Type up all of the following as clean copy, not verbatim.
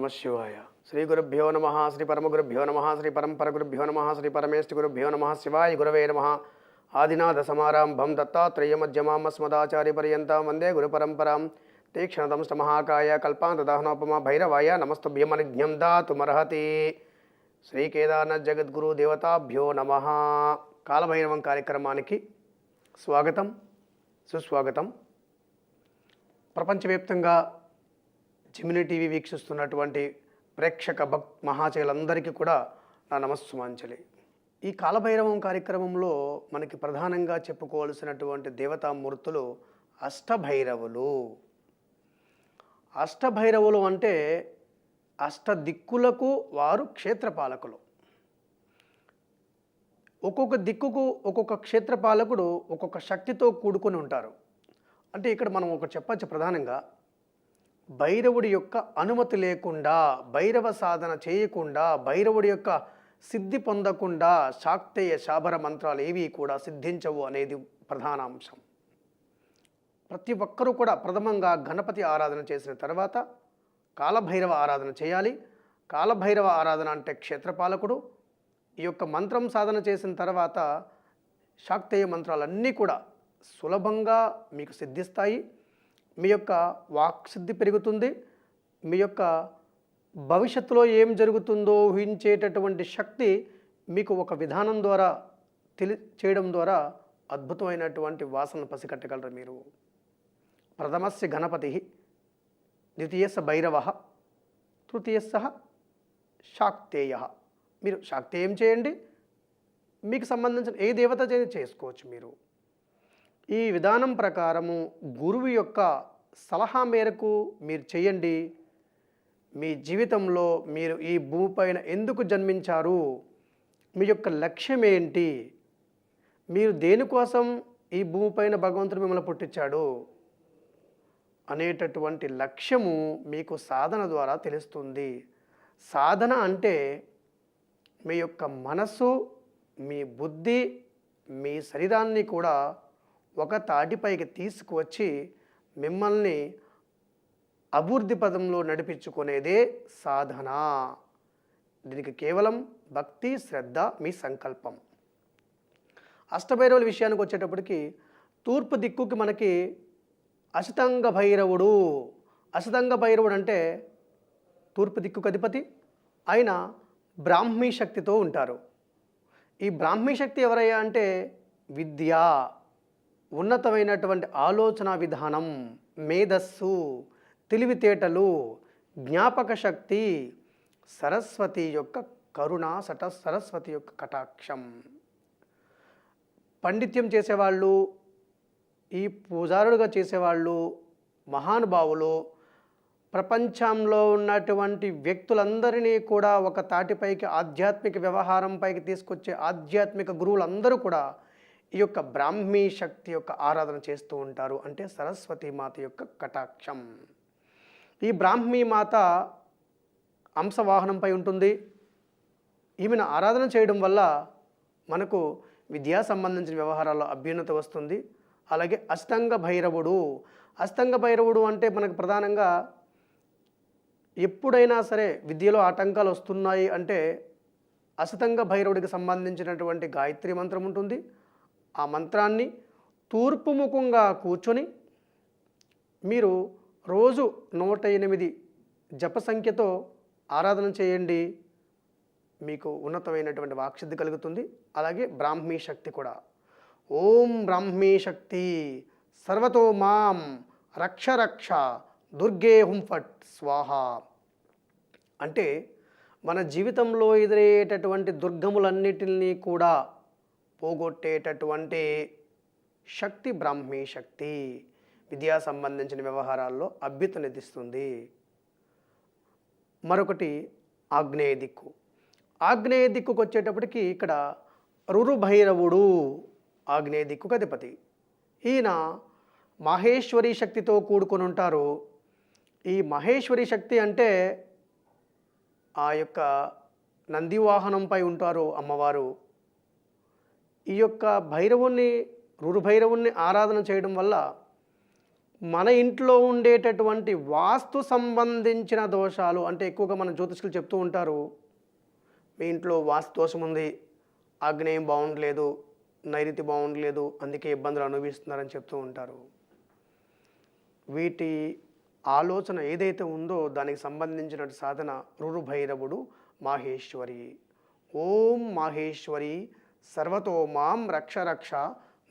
నమ శివాయ. శ్రీ గురుభ్యో నమ. శ్రీ పరమగురుభ్యో నమ. శ్రీ పరంపరగురుభ్యో నమ. శ్రీ పరమేష్టి గురుభ్యో నమ. శివాయ గురవే నమ. ఆదినాథ సమారంభం దత్తాత్రేయ మధ్యమామస్మదాచార్య పర్యంతం వందే గురు పరంపరాం. తీక్షణతంష్ట మహాకాయ కల్పాంతదహనోపమ భైరవాయ నమస్తుభ్యమనిజ్ఞం దాతుమర్హతి. శ్రీ కేదార్నాథ్ జగద్గురు దేవతాభ్యో నమ. కాలభైరవం కార్యక్రమానికి స్వాగతం, సుస్వాగతం. ప్రపంచవ్యాప్తంగా జెమినీ టీవీ వీక్షిస్తున్నటువంటి ప్రేక్షక మహాశయులందరికీ కూడా నా నమస్సుమాంజలి. ఈ కాలభైరవం కార్యక్రమంలో మనకి ప్రధానంగా చెప్పుకోవాల్సినటువంటి దేవతామూర్తులు అష్టభైరవులు. అష్టభైరవులు అంటే అష్ట దిక్కులకు వారు క్షేత్రపాలకులు. ఒక్కొక్క దిక్కుకు ఒక్కొక్క క్షేత్రపాలకుడు ఒక్కొక్క శక్తితో కూడుకొని ఉంటారు. అంటే ఇక్కడ మనం ఒకటి చెప్పచ్చు, ప్రధానంగా భైరవుడి యొక్క అనుమతి లేకుండా, భైరవ సాధన చేయకుండా, భైరవుడి యొక్క సిద్ధి పొందకుండా శాక్తేయ శాబర మంత్రాలు ఏవి కూడా సిద్ధించవు అనేది ప్రధాన అంశం. ప్రతి ఒక్కరూ కూడా ప్రథమంగా గణపతి ఆరాధన చేసిన తర్వాత కాలభైరవ ఆరాధన చేయాలి. కాలభైరవ ఆరాధన అంటే క్షేత్రపాలకుడు. ఈ యొక్క మంత్రం సాధన చేసిన తర్వాత శాక్తేయ మంత్రాలన్నీ కూడా సులభంగా మీకు సిద్ధిస్తాయి. మీ యొక్క వాక్సిద్ధి పెరుగుతుంది. మీ యొక్క భవిష్యత్తులో ఏం జరుగుతుందో ఊహించేటటువంటి శక్తి మీకు ఒక విధానం ద్వారా చేయడం ద్వారా అద్భుతమైనటువంటి వాసన పసిగట్టగలరు మీరు. ప్రథమస్య గణపతి, ద్వితీయస్స భైరవ, తృతీయస్స శాక్తేయ. మీరు శాక్తేయం చేయండి, మీకు సంబంధించిన ఏ దేవత చేసుకోవచ్చు మీరు. ఈ విధానం ప్రకారము గురువు యొక్క సలహా మేరకు మీరు చేయండి. మీ జీవితంలో మీరు ఈ భూమిపైన ఎందుకు జన్మించారు, మీ యొక్క లక్ష్యం ఏంటి, మీరు దేనికోసం ఈ భూమిపైన భగవంతుడు మిమ్మల్ని పుట్టించాడు అనేటటువంటి లక్ష్యము మీకు సాధన ద్వారా తెలుస్తుంది. సాధన అంటే మీ యొక్క మనస్సు, మీ బుద్ధి, మీ శరీరాన్ని కూడా ఒక తాటిపైకి తీసుకువచ్చి మిమ్మల్ని అభివృద్ధి పదంలో నడిపించుకునేదే సాధన. దీనికి కేవలం భక్తి, శ్రద్ధ, మీ సంకల్పం. అష్టభైరవుల విషయానికి వచ్చేటప్పటికి తూర్పు దిక్కుకి మనకి అష్టంగ భైరవుడు. అష్టంగ భైరవుడు అంటే తూర్పు దిక్కుకు అధిపతి. ఆయన బ్రాహ్మీ శక్తితో ఉంటారు. ఈ బ్రాహ్మీ శక్తి ఎవరయ్యా అంటే విద్య, ఉన్నతమైనటువంటి ఆలోచన విధానం, మేధస్సు, తెలివితేటలు, జ్ఞాపక శక్తి, సరస్వతి యొక్క కరుణ, సరస్వతి యొక్క కటాక్షం. పండిత్యం చేసేవాళ్ళు, ఈ పూజారులుగా చేసేవాళ్ళు, మహానుభావులు, ప్రపంచంలో ఉన్నటువంటి వ్యక్తులందరినీ కూడా ఒక తాటిపైకి ఆధ్యాత్మిక వ్యవహారంపైకి తీసుకొచ్చే ఆధ్యాత్మిక గురువులందరూ కూడా ఈ యొక్క బ్రాహ్మీ శక్తి యొక్క ఆరాధన చేస్తూ ఉంటారు. అంటే సరస్వతి మాత యొక్క కటాక్షం. ఈ బ్రాహ్మీ మాత అంశవాహనంపై ఉంటుంది. ఈమెను ఆరాధన చేయడం వల్ల మనకు విద్యా సంబంధించిన వ్యవహారాల్లో అభ్యున్నతి వస్తుంది. అలాగే అష్టంగ భైరవుడు. అష్టంగ భైరవుడు అంటే మనకు ప్రధానంగా ఎప్పుడైనా సరే విద్యలో ఆటంకాలు వస్తున్నాయి అంటే అష్టంగ భైరవుడికి సంబంధించినటువంటి గాయత్రి మంత్రం ఉంటుంది. ఆ మంత్రాన్ని తూర్పు ముఖంగా కూర్చొని మీరు రోజు 108 జప సంఖ్యతో ఆరాధన చేయండి. మీకు ఉన్నతమైనటువంటి వాక్సిద్ధి కలుగుతుంది. అలాగే బ్రాహ్మీ శక్తి కూడా. ఓం బ్రాహ్మీ శక్తి సర్వతో మాం రక్ష రక్ష దుర్గే హుంఫట్ స్వాహ. అంటే మన జీవితంలో ఎదురయ్యేటటువంటి దుర్గములన్నిటిని కూడా పోగొట్టేటటువంటి శక్తి బ్రాహ్మీ శక్తి. విద్యా సంబంధించిన వ్యవహారాల్లో అభ్యున్నతిస్తుంది. మరొకటి ఆగ్నేయ దిక్కు. ఆగ్నేయ దిక్కుకు వచ్చేటప్పటికి ఇక్కడ రురుభైరవుడు ఆగ్నేయ దిక్కుకు అధిపతి. ఈయన మహేశ్వరి శక్తితో కూడుకొని ఉంటారు. ఈ మహేశ్వరి శక్తి అంటే ఆ యొక్క నందివాహనంపై ఉంటారు అమ్మవారు. ఈ యొక్క భైరవుణ్ణి, రురుభైరవుణ్ణి ఆరాధన చేయడం వల్ల మన ఇంట్లో ఉండేటటువంటి వాస్తు సంబంధించిన దోషాలు అంటే ఎక్కువగా మన జ్యోతిష్కులు చెప్తూ ఉంటారు, మీ ఇంట్లో వాస్తు దోషం ఉంది, ఆగ్నేయం బాగుండలేదు, నైరుతి బాగుండలేదు, అందుకే ఇబ్బందులు అనుభవిస్తున్నారని చెప్తూ ఉంటారు. వీటి ఆలోచన ఏదైతే ఉందో దానికి సంబంధించిన సాధన రురుభైరవుడు మాహేశ్వరి. ఓం మాహేశ్వరి సర్వతో మాం రక్ష రక్ష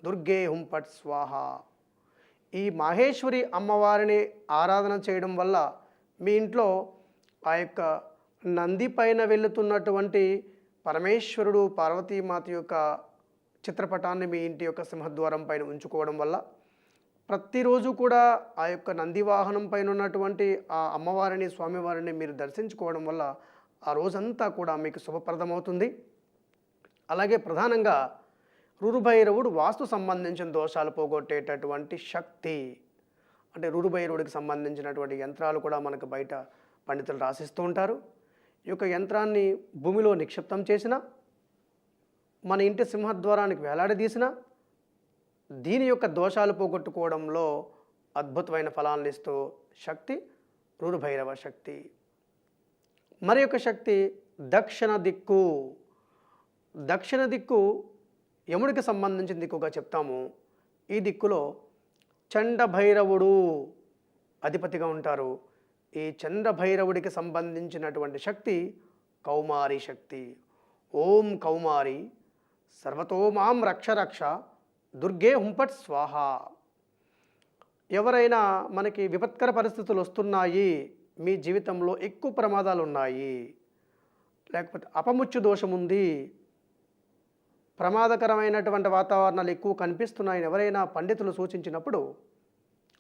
దుర్గే హుంపట్ స్వాహ. ఈ మాహేశ్వరి అమ్మవారిని ఆరాధన చేయడం వల్ల మీ ఇంట్లో ఆ యొక్క నంది పైన వెళుతున్నటువంటి పరమేశ్వరుడు పార్వతీమాత యొక్క చిత్రపటాన్ని మీ ఇంటి యొక్క సింహద్వారం పైన ఉంచుకోవడం వల్ల, ప్రతిరోజు కూడా ఆ యొక్క నంది వాహనం పైన ఉన్నటువంటి ఆ అమ్మవారిని స్వామివారిని మీరు దర్శించుకోవడం వల్ల ఆ రోజంతా కూడా మీకు శుభప్రదమవుతుంది. అలాగే ప్రధానంగా రురుభైరవుడు వాస్తు సంబంధించిన దోషాలు పోగొట్టేటటువంటి శక్తి. అంటే రురుభైరవుడికి సంబంధించినటువంటి యంత్రాలు కూడా మనకు బయట పండితులు రాసిస్తూ ఉంటారు. ఈ యొక్క యంత్రాన్ని భూమిలో నిక్షిప్తం చేసిన, మన ఇంటి సింహద్వారానికి వేలాడదీసిన, దీని యొక్క దోషాలు పోగొట్టుకోవడంలో అద్భుతమైన ఫలాలను ఇస్తూ శక్తి రురుభైరవ శక్తి. మరి యొక్క శక్తి దక్షిణ దిక్కు. దక్షిణ దిక్కు యముడికి సంబంధించిన దిక్కుగా చెప్తాము. ఈ దిక్కులో చండభైరవుడు అధిపతిగా ఉంటారు. ఈ చంద్రభైరవుడికి సంబంధించినటువంటి శక్తి కౌమారి శక్తి. ఓం కౌమారి సర్వతో మాం రక్ష రక్ష దుర్గే హుంపట్ స్వాహ. ఎవరైనా మనకి విపత్కర పరిస్థితులు వస్తున్నాయి, మీ జీవితంలో ఎక్కువ ప్రమాదాలు ఉన్నాయి, లేకపోతే అపముచ్చు దోషం ఉంది, ప్రమాదకరమైనటువంటి వాతావరణాలు ఎక్కువ కనిపిస్తున్నాయని ఎవరైనా పండితులు సూచించినప్పుడు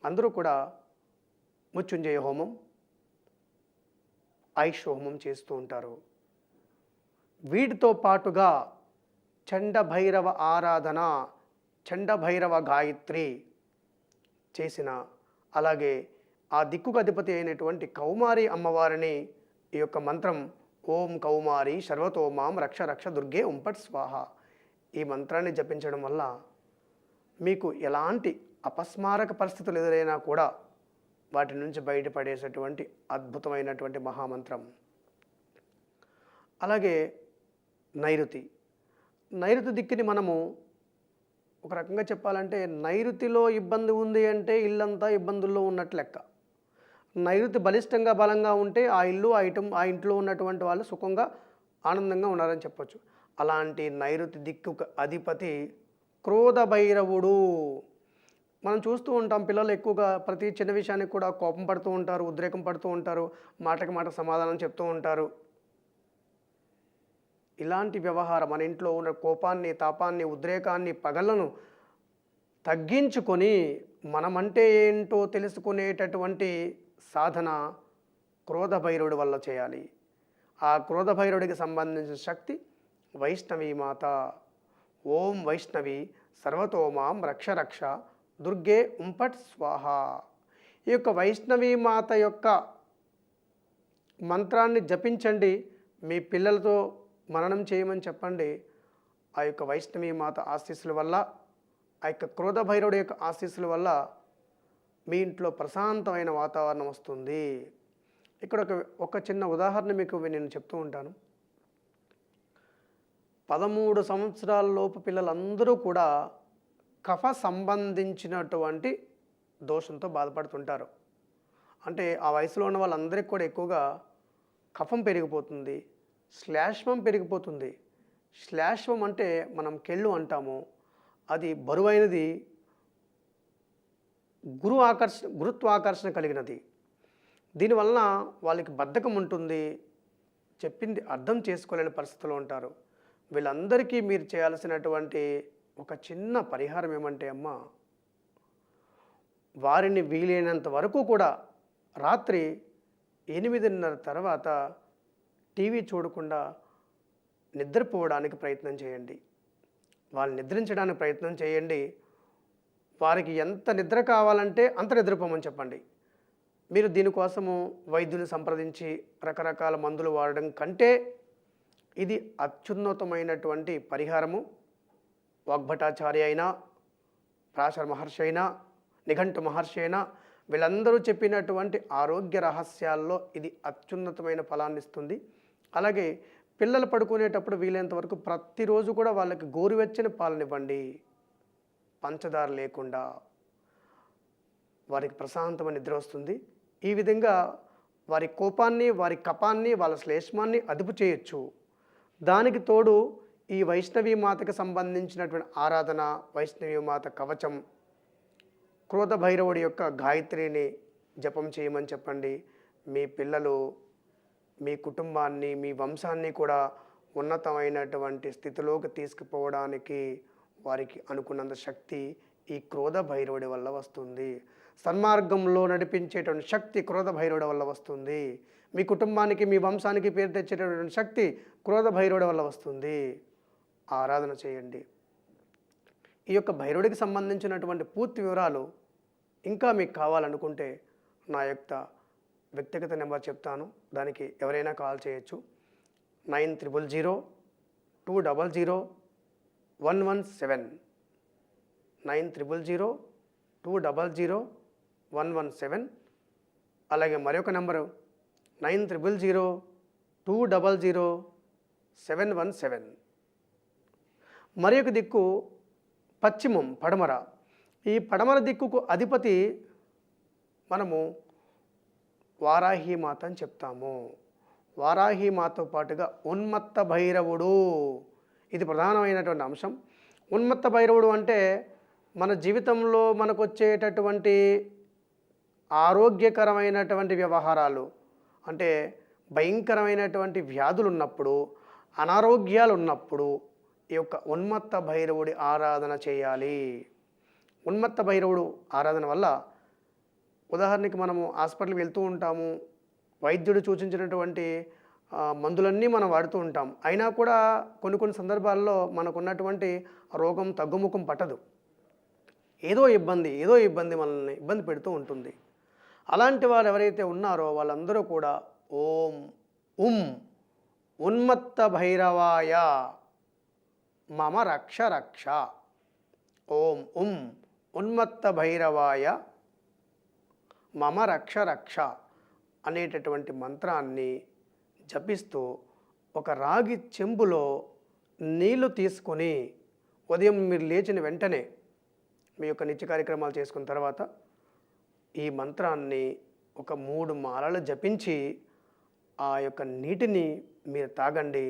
అందరూ కూడా మృత్యుంజయ హోమం, ఆయుష్ హోమం చేస్తూ ఉంటారు. వీటితో పాటుగా చండభైరవ ఆరాధన, చండభైరవ గాయత్రి చేసిన, అలాగే ఆ దిక్కుకు అధిపతి అయినటువంటి కౌమారి అమ్మవారిని ఈ యొక్క మంత్రం ఓం కౌమారి సర్వతో మాం రక్ష రక్ష దుర్గే ఉంపట్ స్వాహ, ఈ మంత్రాన్ని జపించడం వల్ల మీకు ఎలాంటి అపస్మారక పరిస్థితులు ఎదురైనా కూడా వాటి నుంచి బయటపడేసేటువంటి అద్భుతమైనటువంటి మహామంత్రం. అలాగే నైరుతి. నైరుతి దిక్కుని మనము ఒక రకంగా చెప్పాలంటే, నైరుతిలో ఇబ్బంది ఉంది అంటే ఇల్లంతా ఇబ్బందుల్లో ఉన్నట్లు లెక్క. నైరుతి బలిష్టంగా బలంగా ఉంటే ఆ ఇల్లు ఆ ఇంట్లో ఉన్నటువంటి వాళ్ళు సుఖంగా ఆనందంగా ఉన్నారని చెప్పొచ్చు. అలాంటి నైరుతి దిక్కు అధిపతి క్రోధ భైరవుడు. మనం చూస్తూ ఉంటాం, పిల్లలు ఎక్కువగా ప్రతి చిన్న విషయానికి కూడా కోపం పడుతూ ఉంటారు, ఉద్రేకం పడుతూ ఉంటారు, మాటకి మాట సమాధానం చెప్తూ ఉంటారు. ఇలాంటి వ్యవహారం, మన ఇంట్లో ఉన్న కోపాన్ని, తాపాన్ని, ఉద్రేకాన్ని, పగలను తగ్గించుకొని మనమంటే ఏంటో తెలుసుకునేటటువంటి సాధన క్రోధ భైరవుడి వల్ల చేయాలి. ఆ క్రోధ భైరవుడికి సంబంధించిన శక్తి వైష్ణవీ మాత. ఓం వైష్ణవి సర్వతో మాం రక్ష రక్ష దుర్గే ఉంపట్ స్వాహ. ఈ యొక్క వైష్ణవీ మాత యొక్క మంత్రాన్ని జపించండి, మీ పిల్లలతో మననం చేయమని చెప్పండి. ఆ యొక్క వైష్ణవీ మాత ఆశీస్సుల వల్ల, ఆ యొక్క క్రోధ భైరవుడి యొక్క ఆశీస్సుల వల్ల మీ ఇంట్లో ప్రశాంతమైన వాతావరణం వస్తుంది. ఇక్కడ ఒక చిన్న ఉదాహరణ మీకు నేను చెప్తూ ఉంటాను. 13 సంవత్సరాల లోపు పిల్లలందరూ కూడా కఫ సంబంధించినటువంటి దోషంతో బాధపడుతుంటారు. అంటే ఆ వయసులో ఉన్న వాళ్ళందరికీ కూడా ఎక్కువగా కఫం పెరిగిపోతుంది, శ్లేష్మం పెరిగిపోతుంది. శ్లేష్మం అంటే మనం కెళ్ళు అంటాము, అది బరువైనది, గురుత్వాకర్షణ కలిగినది. దీనివలన వాళ్ళకి బద్ధకం ఉంటుంది, చెప్పింది అర్థం చేసుకోలేని పరిస్థితిలో ఉంటారు. వీళ్ళందరికీ మీరు చేయాల్సినటువంటి ఒక చిన్న పరిహారం ఏమంటే అమ్మ, వారిని వీలైనంత వరకు కూడా రాత్రి 8:30 తర్వాత టీవీ చూడకుండా నిద్రపోవడానికి ప్రయత్నం చేయండి. వాళ్ళు నిద్రించడానికి ప్రయత్నం చేయండి. వారికి ఎంత నిద్ర కావాలంటే అంత నిద్రపోమని చెప్పండి. మీరు దీనికోసము వైద్యుని సంప్రదించి రకరకాల మందులు వాడడం కంటే ఇది అత్యున్నతమైనటువంటి పరిహారము. వాగ్భటాచార్య అయినా, పరాశర మహర్షి అయినా, నిఘంటు మహర్షి అయినా, వీళ్ళందరూ చెప్పినటువంటి ఆరోగ్య రహస్యాల్లో ఇది అత్యున్నతమైన ఫలాన్ని ఇస్తుంది. అలాగే పిల్లలు పడుకునేటప్పుడు వీలైనంత వరకు ప్రతిరోజు కూడా వాళ్ళకి గోరువెచ్చని పాలనివ్వండి, పంచదార లేకుండా. వారికి ప్రశాంతమైన నిద్ర వస్తుంది. ఈ విధంగా వారి కోపాన్ని, వారి కపాన్ని, వాళ్ళ శ్లేష్మాన్ని అదుపు చేయొచ్చు. దానికి తోడు ఈ వైష్ణవీ మాతకి సంబంధించినటువంటి ఆరాధన, వైష్ణవీ మాత కవచం, క్రోధ భైరవుడి యొక్క గాయత్రిని జపం చేయమని చెప్పండి. మీ పిల్లలు మీ కుటుంబాన్ని, మీ వంశాన్ని కూడా ఉన్నతమైనటువంటి స్థితిలోకి తీసుకుపోవడానికి వారికి అనుకున్నంత శక్తి ఈ క్రోధ భైరవుడి వల్ల వస్తుంది. సన్మార్గంలో నడిపించేటువంటి శక్తి క్రోధ భైరవుడి వల్ల వస్తుంది. మీ కుటుంబానికి, మీ వంశానికి పేరు తెచ్చేటటువంటి శక్తి క్రోధ భైరవుడి వల్ల వస్తుంది. ఆరాధన చేయండి. ఈ యొక్క భైరవుడికి సంబంధించినటువంటి పూర్తి వివరాలు ఇంకా మీకు కావాలనుకుంటే నా యొక్క వ్యక్తిగత నెంబర్ చెప్తాను. దానికి ఎవరైనా కాల్ చేయొచ్చు. 9000200117 9000200117. అలాగే మరొక నెంబరు 9000200717. మరొక దిక్కు పశ్చిమం, పడమర. ఈ పడమర దిక్కుకు అధిపతి మనము వారాహీమాత అని చెప్తాము. వారాహీమాతతో పాటుగా ఉన్మత్త భైరవుడు, ఇది ప్రధానమైనటువంటి అంశం. ఉన్మత్త భైరవుడు అంటే మన జీవితంలో మనకు వచ్చేటటువంటి ఆరోగ్యకరమైనటువంటి వ్యవహారాలు, అంటే భయంకరమైనటువంటి వ్యాధులు ఉన్నప్పుడు, అనారోగ్యాలు ఉన్నప్పుడు ఈ యొక్క ఉన్మత్త భైరవుడి ఆరాధన చేయాలి. ఉన్మత్త భైరవుడు ఆరాధన వల్ల, ఉదాహరణకి మనము హాస్పిటల్కి వెళ్తూ ఉంటాము, వైద్యుడు సూచించినటువంటి మందులన్నీ మనం వాడుతూ ఉంటాం. అయినా కూడా కొన్ని సందర్భాల్లో మనకున్నటువంటి రోగం తగ్గుముఖం పట్టదు. ఏదో ఇబ్బంది మనల్ని ఇబ్బంది పెడుతూ ఉంటుంది. అలాంటి వారు ఎవరైతే ఉన్నారో వాళ్ళందరూ కూడా ఓం ఉన్మత్త భైరవాయ మమ రక్ష రక్ష, ఓం ఉన్మత్త భైరవాయ మమ రక్ష రక్ష అనేటటువంటి మంత్రాన్ని జపిస్తూ ఒక రాగి చెంబులో నీళ్లు తీసుకొని ఉదయం మీరు లేచిన వెంటనే మీ యొక్క నిత్య కార్యక్రమాలు చేసుకున్న తర్వాత ఈ మంత్రాన్ని ఒక 3 మాలలు జపించి ఆ యొక్క నీటిని మీరు తాగండి.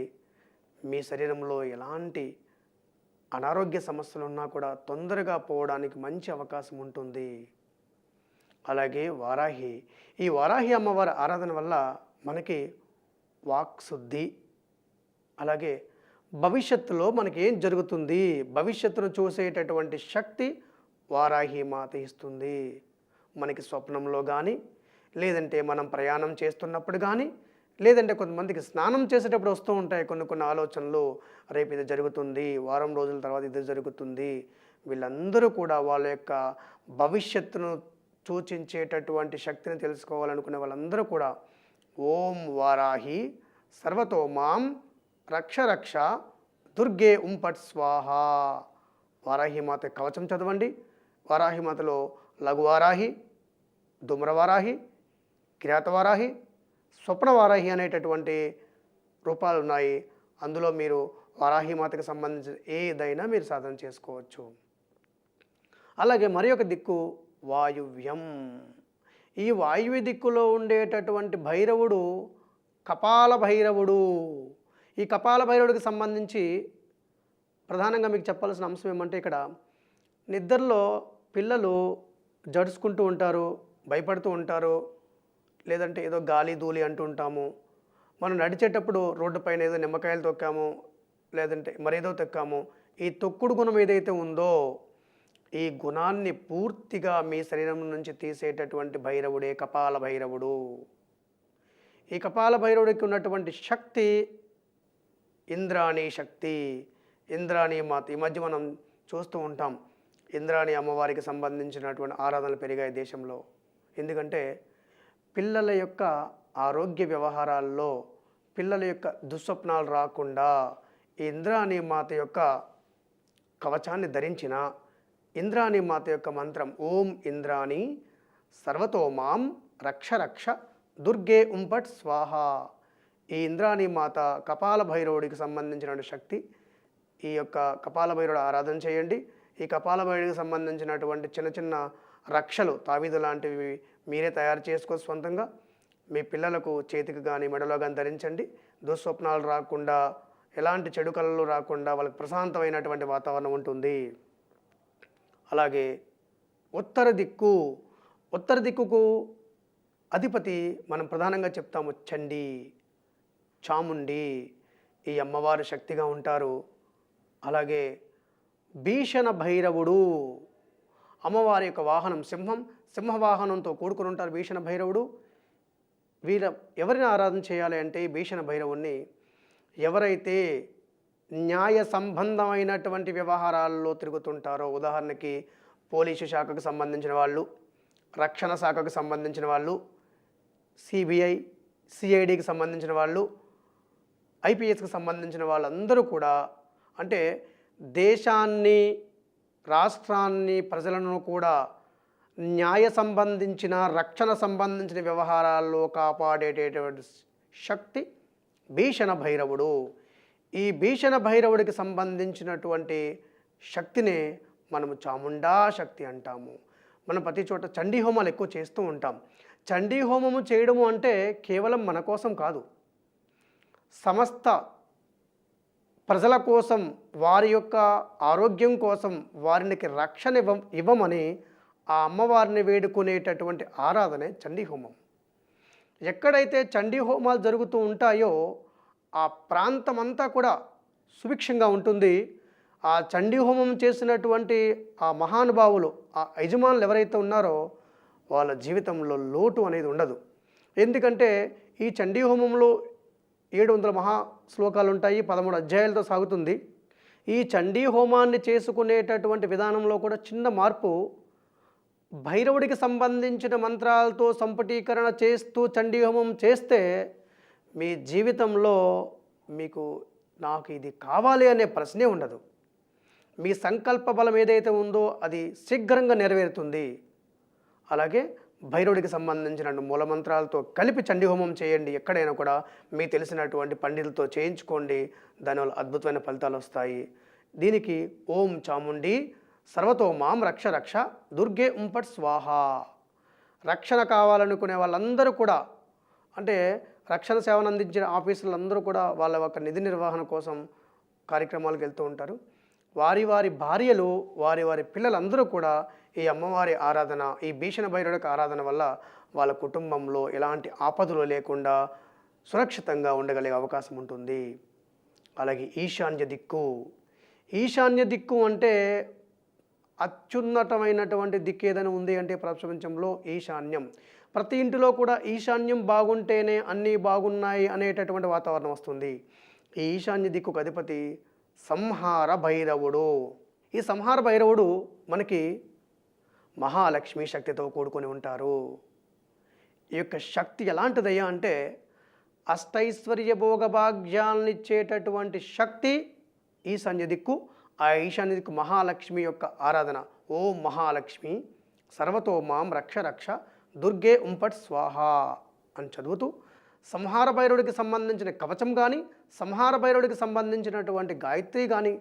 మీ శరీరంలో ఎలాంటి అనారోగ్య సమస్యలు ఉన్నా కూడా తొందరగా పోవడానికి మంచి అవకాశం ఉంటుంది. అలాగే వారాహి, ఈ వారాహి అమ్మవారి ఆరాధన వల్ల మనకి వాక్శుద్ధి, అలాగే భవిష్యత్తులో మనకి ఏం జరుగుతుంది, భవిష్యత్తును చూసేటటువంటి శక్తి వారాహి మాత ఇస్తుంది. మనకి స్వప్నంలో కానీ, లేదంటే మనం ప్రయాణం చేస్తున్నప్పుడు కానీ, లేదంటే కొంతమందికి స్నానం చేసేటప్పుడు వస్తూ ఉంటాయి కొన్ని ఆలోచనలు. రేపు ఇది జరుగుతుంది, వారం రోజుల తర్వాత ఇది జరుగుతుంది. వీళ్ళందరూ కూడా వాళ్ళ యొక్క భవిష్యత్తును సూచించేటటువంటి శక్తిని తెలుసుకోవాలనుకునే వాళ్ళందరూ కూడా ఓం వారాహి సర్వతో మాం రక్ష రక్ష దుర్గే పట్ స్వాహ. వారాహిమాత కవచం చదవండి. వారాహిమాతలో లఘువారాహి, ధూమ్రవారాహి, కిరాతవారాహి, స్వప్నవారాహి అనేటటువంటి రూపాలు ఉన్నాయి. అందులో మీరు వారాహిమాతకు సంబంధించిన ఏదైనా మీరు సాధన చేసుకోవచ్చు. అలాగే మరి ఒక దిక్కు వాయువ్యం. ఈ వాయువ్య దిక్కులో ఉండేటటువంటి భైరవుడు కపాల భైరవుడు. ఈ కపాల భైరవుడికి సంబంధించి ప్రధానంగా మీకు చెప్పాల్సిన అంశం ఏమంటే, ఇక్కడ నిద్రలో పిల్లలు జడుచుకుంటూ ఉంటారు, భయపడుతూ ఉంటారు, లేదంటే ఏదో గాలి ధూళి అంటూ ఉంటాము. మనం నడిచేటప్పుడు రోడ్డు పైన ఏదో నిమ్మకాయలు తొక్కాము, లేదంటే మరేదో తొక్కాము. ఈ తొక్కుడు గుణం ఏదైతే ఉందో ఈ గుణాన్ని పూర్తిగా మీ శరీరం నుంచి తీసేటటువంటి భైరవుడే కపాల భైరవుడు. ఈ కపాల భైరవుడికి ఉన్నటువంటి శక్తి ఇంద్రాణి శక్తి, ఇంద్రాణి మాత. ఈ మధ్య మనం చూస్తూ ఉంటాం ఇంద్రాణి అమ్మవారికి సంబంధించినటువంటి ఆరాధనలు పెరిగాయి దేశంలో. ఎందుకంటే పిల్లల యొక్క ఆరోగ్య వ్యవహారాల్లో పిల్లల యొక్క దుస్వప్నాలు రాకుండా ఈ ఇంద్రాణి మాత యొక్క కవచాన్ని ధరించిన, ఇంద్రాణి మాత యొక్క మంత్రం ఓం ఇంద్రాణి సర్వతో మాం రక్ష రక్ష దుర్గే ఉంపట్ స్వాహ. ఈ ఇంద్రాణి మాత కపాల భైరవుడికి సంబంధించిన శక్తి. ఈ యొక్క కపాల భైరవుడు ఆరాధన చేయండి. ఈ కపాల భైరవుడికి సంబంధించినటువంటి చిన్న చిన్న రక్షలు తావీదు లాంటివి మీరే తయారు చేసుకోవచ్చు సొంతంగా. మీ పిల్లలకు చేతికి కానీ మెడలో కానీ ధరించండి. దుస్వప్నాలు రాకుండా, ఎలాంటి చెడు కళలు రాకుండా వాళ్ళకి ప్రశాంతమైనటువంటి వాతావరణం ఉంటుంది. అలాగే ఉత్తర దిక్కుకు అధిపతి మనం ప్రధానంగా చెప్తాము చండీ, చాముండి. ఈ అమ్మవారు శక్తిగా ఉంటారు. అలాగే భీషణ భైరవుడు, అమ్మవారి యొక్క వాహనం సింహవాహనంతో కూడుకుని ఉంటారు భీషణ భైరవుడు. ఎవరిని ఆరాధన చేయాలి అంటే ఈ భీషణ భైరవుణ్ణి ఎవరైతే న్యాయ సంబంధమైనటువంటి వ్యవహారాల్లో తిరుగుతుంటారో, ఉదాహరణకి పోలీసు శాఖకు సంబంధించిన వాళ్ళు, రక్షణ శాఖకు సంబంధించిన వాళ్ళు, సిబిఐ సిఐడికి సంబంధించిన వాళ్ళు, ఐపీఎస్కి సంబంధించిన వాళ్ళందరూ కూడా, అంటే దేశాన్ని, రాష్ట్రాన్ని, ప్రజలను కూడా న్యాయ సంబంధించిన, రక్షణ సంబంధించిన వ్యవహారాల్లో కాపాడేటటువంటి శక్తి భీషణ భైరవుడు. ఈ భీషణ భైరవుడికి సంబంధించినటువంటి శక్తినే మనము చాముండా శక్తి అంటాము. మనం ప్రతి చోట చండీ హోమాలు ఎక్కువ చేస్తూ ఉంటాం. చండీ హోమము చేయడము అంటే కేవలం మన కోసం కాదు, సమస్త ప్రజల కోసం, వారి యొక్క ఆరోగ్యం కోసం, వారికి రక్షణ ఇవ్వమని ఆ అమ్మవారిని వేడుకునేటటువంటి ఆరాధనే చండీ హోమం. ఎక్కడైతే చండీ హోమాలు జరుగుతూ ఉంటాయో ఆ ప్రాంతం అంతా కూడా సుభిక్షంగా ఉంటుంది. ఆ చండీ హోమం చేసినటువంటి ఆ మహానుభావులు, ఆ యజమానులు ఎవరైతే ఉన్నారో వాళ్ళ జీవితంలో లోటు అనేది ఉండదు. ఎందుకంటే ఈ చండీ హోమంలో 700 మహా శ్లోకాలు ఉంటాయి, 13 అధ్యాయాలతో సాగుతుంది. ఈ చండీ హోమాన్ని చేసుకునేటటువంటి విధానంలో కూడా చిన్న మార్పు, భైరవుడికి సంబంధించిన మంత్రాలతో సంపుటీకరణ చేస్తూ చండీ హోమం చేస్తే మీ జీవితంలో మీకు నాకు ఇది కావాలి అనే ప్రశ్నే ఉండదు. మీ సంకల్ప బలం ఏదైతే ఉందో అది శీఘ్రంగా నెరవేరుతుంది. అలాగే భైరవుడికి సంబంధించిన మూలమంత్రాలతో కలిపి చండీ హోమం చేయండి. ఎక్కడైనా కూడా మీ తెలిసినటువంటి పండితులతో చేయించుకోండి. దానివల్ల అద్భుతమైన ఫలితాలు వస్తాయి. దీనికి ఓం చాముండి సర్వతో మాం రక్ష రక్ష దుర్గే ఉంపట్ స్వాహ. రక్షణ కావాలనుకునే వాళ్ళందరూ కూడా, అంటే రక్షణ సేవను అందించిన ఆఫీసులందరూ కూడా వాళ్ళ యొక్క నిధి నిర్వహణ కోసం కార్యక్రమాలకు వెళ్తూ ఉంటారు. వారి వారి భార్యలు, వారి వారి పిల్లలందరూ కూడా ఈ అమ్మవారి ఆరాధన, ఈ భీషణ భైరవుడికి ఆరాధన వల్ల వాళ్ళ కుటుంబంలో ఎలాంటి ఆపదలు లేకుండా సురక్షితంగా ఉండగలిగే అవకాశం ఉంటుంది. అలాగే ఈశాన్య దిక్కు అంటే అత్యున్నతమైనటువంటి దిక్కు ఏదైనా ఉంది అంటే ప్రపంచంలో ఈశాన్యం. ప్రతి ఇంటిలో కూడా ఈశాన్యం బాగుంటేనే అన్నీ బాగున్నాయి అనేటటువంటి వాతావరణం వస్తుంది. ఈ ఈశాన్య దిక్కుకు అధిపతి సంహార భైరవుడు. ఈ సంహార భైరవుడు మనకి మహాలక్ష్మి శక్తితో కూడుకొని ఉంటారు. ఈ యొక్క శక్తి ఎలాంటిదయ్యా అంటే అష్టైశ్వర్య భోగభాగ్యాలనిచ్చేటటువంటి శక్తి ఈశాన్య దిక్కు. ఆ ఈశాన్య దిక్కు మహాలక్ష్మి యొక్క ఆరాధన. ఓం మహాలక్ష్మి సర్వతో మాం రక్ష రక్ష దుర్గే ఉంపట్ స్వాహ అని చదువుతూ సంహార భైరవుడికి సంబంధించిన కవచం కానీ, సంహార భైరవుడికి సంబంధించినటువంటి గాయత్రి కానీ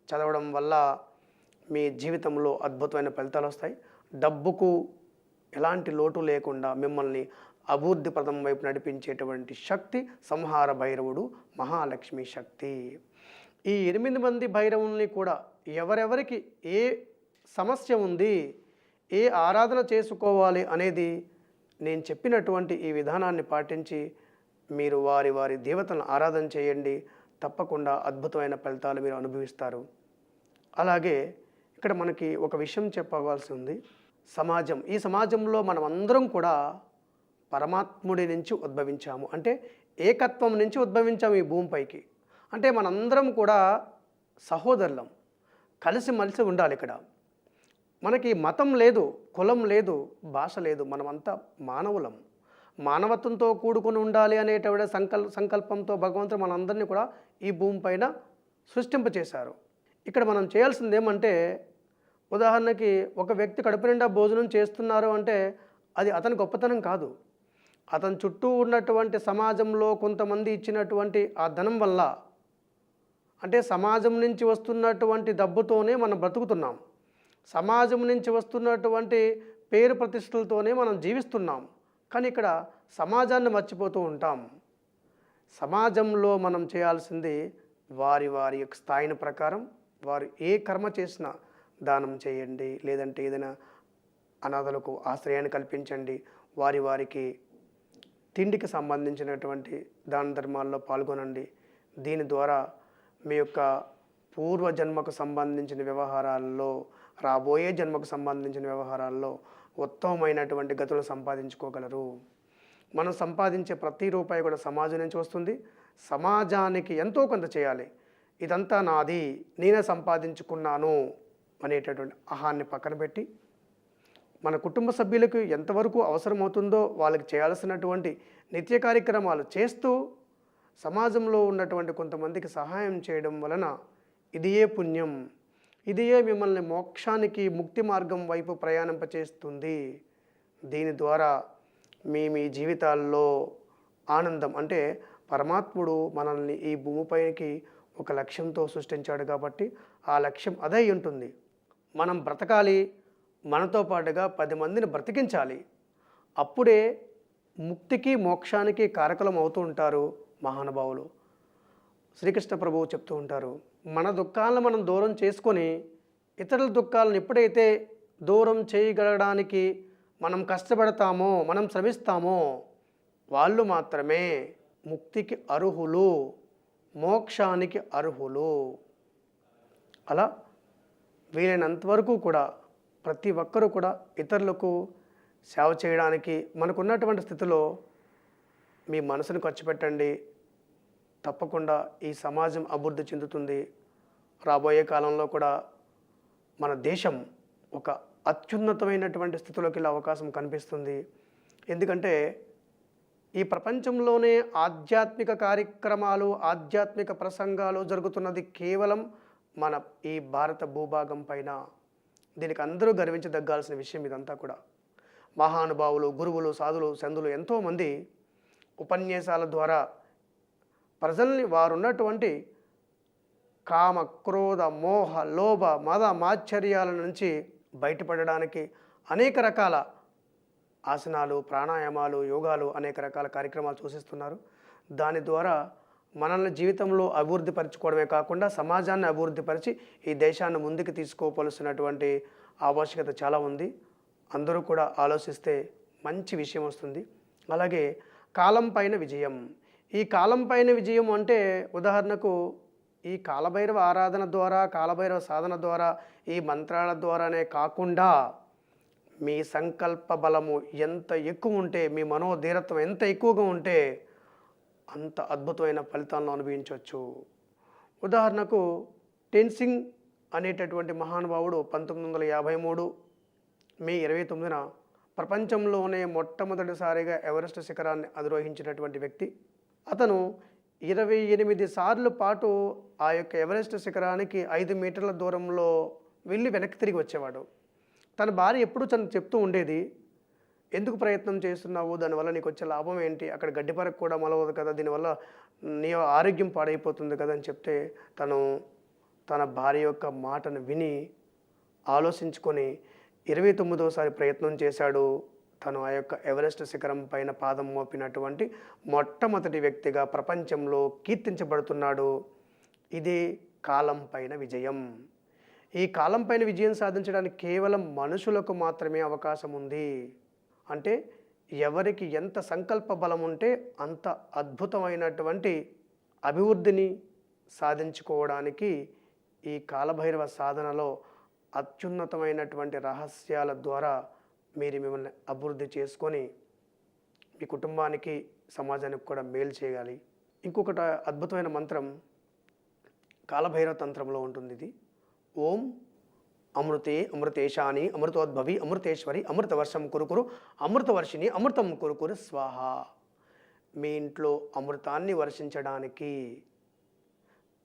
చదవడం వల్ల మీ జీవితంలో అద్భుతమైన ఫలితాలు వస్తాయి. డబ్బుకు ఎలాంటి లోటు లేకుండా మిమ్మల్ని అభివృద్ధి పదం వైపు నడిపించేటువంటి శక్తి సంహార భైరవుడు, మహాలక్ష్మి శక్తి. ఈ 8 మంది భైరవుల్ని కూడా ఎవరెవరికి ఏ సమస్య ఉంది, ఏ ఆరాధన చేసుకోవాలి అనేది నేను చెప్పినటువంటి ఈ విధానాన్ని పాటించి మీరు వారి వారి దేవతలను ఆరాధన చేయండి. తప్పకుండా అద్భుతమైన ఫలితాలు మీరు అనుభవిస్తారు. అలాగే ఇక్కడ మనకి ఒక విషయం చెప్పవలసి ఉంది. సమాజం, ఈ సమాజంలో మనం అందరం కూడా పరమాత్ముడి నుంచి ఉద్భవించాము, అంటే ఏకత్వం నుంచి ఉద్భవించాము ఈ భూమిపైకి. అంటే మనందరం కూడా సహోదరులం, కలిసిమెలిసి ఉండాలి. ఇక్కడ మనకి మతం లేదు, కులం లేదు, భాష లేదు, మనమంతా మానవులం. మానవత్వంతో కూడుకుని ఉండాలి అనేటువంటి సంకల్పంతో భగవంతుడు మనందరినీ కూడా ఈ భూమి పైన సృష్టింపచేశారు. ఇక్కడ మనం చేయాల్సింది ఏమంటే, ఉదాహరణకి ఒక వ్యక్తి కడుపు నిండా భోజనం చేస్తున్నారు అంటే అది అతని గొప్పతనం కాదు. అతని చుట్టూ ఉన్నటువంటి సమాజంలో కొంతమంది ఇచ్చినటువంటి ఆ ధనం వల్ల, అంటే సమాజం నుంచి వస్తున్నటువంటి డబ్బుతోనే మనం బ్రతుకుతున్నాం. సమాజం నుంచి వస్తున్నటువంటి పేరు ప్రతిష్టలతోనే మనం జీవిస్తున్నాం. కానీ ఇక్కడ సమాజాన్ని మర్చిపోతూ ఉంటాం. సమాజంలో మనం చేయాల్సింది వారి వారి యొక్క స్థాయిని ప్రకారం వారు ఏ కర్మ చేసినా దానం చేయండి, లేదంటే ఏదైనా అనాథలకు ఆశ్రయాన్ని కల్పించండి, వారి వారికి తిండికి సంబంధించినటువంటి దాన ధర్మాల్లో పాల్గొనండి. దీని ద్వారా మీ యొక్క పూర్వజన్మకు సంబంధించిన వ్యవహారాల్లో, రాబోయే జన్మకు సంబంధించిన వ్యవహారాల్లో ఉత్తమమైనటువంటి గతులు సంపాదించుకోగలరు. మనం సంపాదించే ప్రతి రూపాయి కూడా సమాజం నుంచి వస్తుంది. సమాజానికి ఎంతో కొంత చేయాలి. ఇదంతా నాది, నేనే సంపాదించుకున్నాను అనేటటువంటి అహాన్ని పక్కన పెట్టి, మన కుటుంబ సభ్యులకు ఎంతవరకు అవసరమవుతుందో వాళ్ళకి చేయాల్సినటువంటి నిత్య కార్యక్రమాలు చేస్తూ సమాజంలో ఉన్నటువంటి కొంతమందికి సహాయం చేయడం వలన ఇదియే పుణ్యం, ఇదియే మిమ్మల్ని మోక్షానికి, ముక్తి మార్గం వైపు ప్రయాణింపచేస్తుంది. దీని ద్వారా మీ జీవితాల్లో ఆనందం, అంటే పరమాత్ముడు మనల్ని ఈ భూమిపైకి ఒక లక్ష్యంతో సృష్టించాడు కాబట్టి ఆ లక్ష్యం అదే ఉంటుంది. మనం బ్రతకాలి, మనతో పాటుగా 10 మందిని బ్రతికించాలి. అప్పుడే ముక్తికి మోక్షానికి కారకులం అవుతూ ఉంటారు మహానుభావులు. శ్రీకృష్ణ ప్రభువు చెప్తూ ఉంటారు, మన దుఃఖాలను మనం దూరం చేసుకొని ఇతరుల దుఃఖాలను ఎప్పుడైతే దూరం చేయగలగడానికి మనం కష్టపడతామో, మనం శ్రమిస్తామో, వాళ్ళు మాత్రమే ముక్తికి అర్హులు, మోక్షానికి అర్హులు. అలా వీలైనంతవరకు కూడా ప్రతి ఒక్కరూ కూడా ఇతరులకు సేవ చేయడానికి మనకున్నటువంటి స్థితిలో మీ మనసును ఖర్చు పెట్టండి. తప్పకుండా ఈ సమాజం అభివృద్ధి చెందుతుంది. రాబోయే కాలంలో కూడా మన దేశం ఒక అత్యున్నతమైనటువంటి స్థితిలోకి వెళ్ళే అవకాశం కనిపిస్తుంది. ఎందుకంటే ఈ ప్రపంచంలోనే ఆధ్యాత్మిక కార్యక్రమాలు, ఆధ్యాత్మిక ప్రసంగాలు జరుగుతున్నది కేవలం మన ఈ భారత భూభాగం పైన. దీనికి అందరూ గర్వించదగ్గాల్సిన విషయం ఇదంతా కూడా. మహానుభావులు, గురువులు, సాధులు, సంతులు ఎంతోమంది ఉపన్యాసాల ద్వారా ప్రజల్ని వారున్నటువంటి కామ, క్రోధ, మోహ, లోభ, మద, మాశ్చర్యాల నుంచి బయటపడడానికి అనేక రకాల ఆసనాలు, ప్రాణాయామాలు, యోగాలు, అనేక రకాల కార్యక్రమాలు సూచిస్తున్నారు. దాని ద్వారా మనల్ని జీవితంలో అభివృద్ధి పరచుకోవడమే కాకుండా సమాజాన్ని అభివృద్ధిపరిచి ఈ దేశాన్ని ముందుకు తీసుకోవలసినటువంటి ఆవశ్యకత చాలా ఉంది. అందరూ కూడా ఆలోచిస్తే మంచి విషయం వస్తుంది. అలాగే కాలం పైన విజయం. ఈ కాలం పైన విజయం అంటే ఉదాహరణకు ఈ కాలభైరవ ఆరాధన ద్వారా, కాలభైరవ సాధన ద్వారా, ఈ మంత్రాల ద్వారానే కాకుండా మీ సంకల్ప బలము ఎంత ఎక్కువ ఉంటే, మీ మనోధీరత్వం ఎంత ఎక్కువగా ఉంటే అంత అద్భుతమైన ఫలితాలను అనుభవించవచ్చు. ఉదాహరణకు టెన్సింగ్ అనేటటువంటి మహానుభావుడు 1953 మే 29న ప్రపంచంలోనే మొట్టమొదటిసారిగా ఎవరెస్ట్ శిఖరాన్ని అధిరోహించినటువంటి వ్యక్తి. అతను 28 సార్లు పాటు ఆ యొక్క ఎవరెస్ట్ శిఖరానికి 5 మీటర్ల దూరంలో వెళ్ళి వెనక్కి తిరిగి వచ్చేవాడు. తన భార్య ఎప్పుడూ తనకు చెప్తూ ఉండేది, ఎందుకు ప్రయత్నం చేస్తున్నావు, దానివల్ల నీకు వచ్చే లాభం ఏంటి, అక్కడ గడ్డిపరకు కూడా మొలవదు కదా, దీనివల్ల నీ ఆరోగ్యం పాడైపోతుంది కదా అని చెప్తే తను తన భార్య యొక్క మాటను విని ఆలోచించుకొని 29వసారి ప్రయత్నం చేశాడు. తను ఆ యొక్క ఎవరెస్ట్ శిఖరం పైన పాదం మోపినటువంటి మొట్టమొదటి వ్యక్తిగా ప్రపంచంలో కీర్తించబడుతున్నాడు. ఇదే కాలం పైన విజయం. ఈ కాలం పైన విజయం సాధించడానికి కేవలం మనుషులకు మాత్రమే అవకాశం ఉంది. అంటే ఎవరికి ఎంత సంకల్ప బలం ఉంటే అంత అద్భుతమైనటువంటి అభివృద్ధిని సాధించుకోవడానికి ఈ కాలభైరవ సాధనలో అత్యున్నతమైనటువంటి రహస్యాల ద్వారా మీరు మిమ్మల్ని అభివృద్ధి చేసుకొని మీ కుటుంబానికి, సమాజానికి కూడా మేలు చేయాలి. ఇంకొకటి అద్భుతమైన మంత్రం కాలభైరవ తంత్రంలో ఉంటుంది. ఇది ఓం అమృతే అమృతేశాని అమృతోద్భవి అమృతేశ్వరి అమృతవర్షం కురుకురు అమృతవర్షిని అమృతం కురుకురు స్వాహ. మీ ఇంట్లో అమృతాన్ని వర్షించడానికి,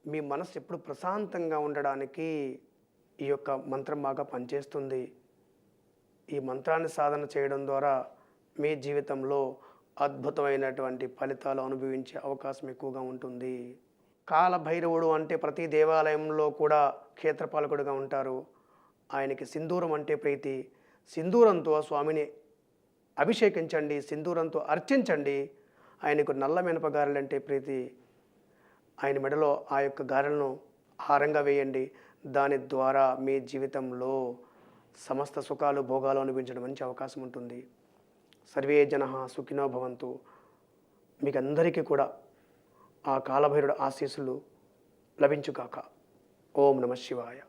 మీ మనసు ఎప్పుడు ప్రశాంతంగా ఉండడానికి ఈ యొక్క మంత్రం బాగా పనిచేస్తుంది. ఈ మంత్రాన్ని సాధన చేయడం ద్వారా మీ జీవితంలో అద్భుతమైనటువంటి ఫలితాలు అనుభవించే అవకాశం ఎక్కువగా ఉంటుంది. కాలభైరవుడు అంటే ప్రతి దేవాలయంలో కూడా క్షేత్రపాలకుడుగా ఉంటారు. ఆయనకి సింధూరం అంటే ప్రీతి. సింధూరంతో స్వామిని అభిషేకించండి, సింధూరంతో అర్చించండి. ఆయనకు నల్ల మినప గారెలంటే ప్రీతి. ఆయన మెడలో ఆ యొక్క గారెలను హారంగా వేయండి. దాని ద్వారా మీ జీవితంలో సమస్త సుఖాలు భోగాలు అనుభవించడం మంచి అవకాశం ఉంటుంది. సర్వే జనః సుఖినో భవంతు. మీకు అందరికీ కూడా ఆ కాలభైరుడు ఆశీస్సులు లభించుగాక. ఓం నమః శివాయ.